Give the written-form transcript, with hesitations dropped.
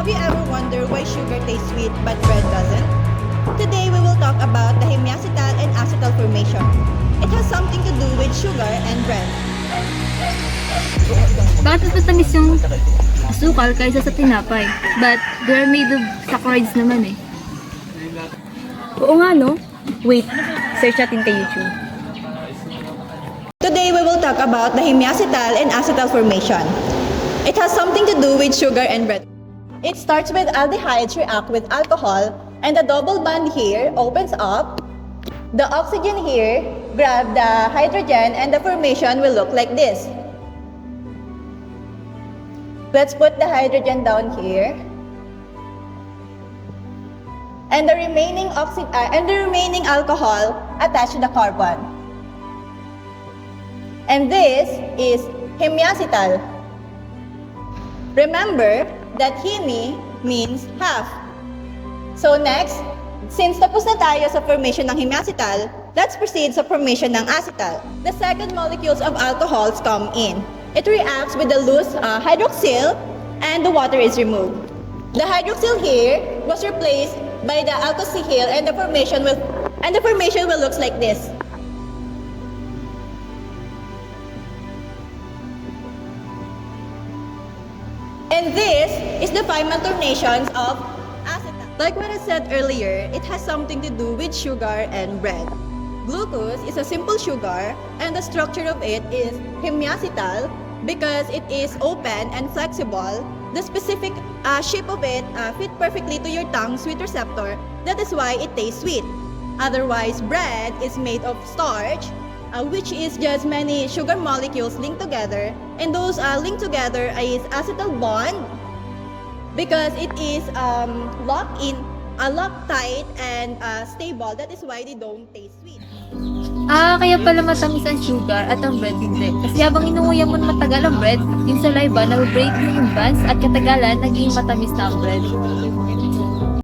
Have you ever wondered why sugar tastes sweet but bread doesn't? Today we will talk about the hemiacetal and acetal formation. It has something to do with sugar and bread. Bakit mas matamis yung asukal kaysa sa tinapay? But they're made of saccharides naman eh. Oo nga no? Wait, search natin kay YouTube. Today we will talk about the hemiacetal and acetal formation. It has something to do with sugar and bread. It starts with aldehydes react with alcohol and the double bond here opens up. The oxygen here grab the hydrogen and the formation will look like this. Let's put the hydrogen down here. And the remaining alcohol attached to the carbon. And this is hemiacetal. Remember that hemi means half. So next, since tapos na tayo sa formation ng hemiacetal, let's proceed sa formation ng acetal. The second molecules of alcohols come in. It reacts with the loose hydroxyl and the water is removed. The hydroxyl here was replaced by the alkoxyl and the formation will looks like this. And this is the final terminations of acetal. Like what I said earlier, it has something to do with sugar and bread. Glucose is a simple sugar and the structure of it is hemiacetal because it is open and flexible. The specific shape of it fit perfectly to your tongue sweet receptor. That is why it tastes sweet. Otherwise, bread is made of starch, which is just many sugar molecules linked together, and those linked together is acetal bond because it is locked tight and stable. That is why they don't taste sweet. Kaya pala matamis ang sugar at ang bread hindi. Kasi habang inuuya mo na matagal ang bread, yung saliva na-break na yung buns at katagalan naging matamis na ang bread.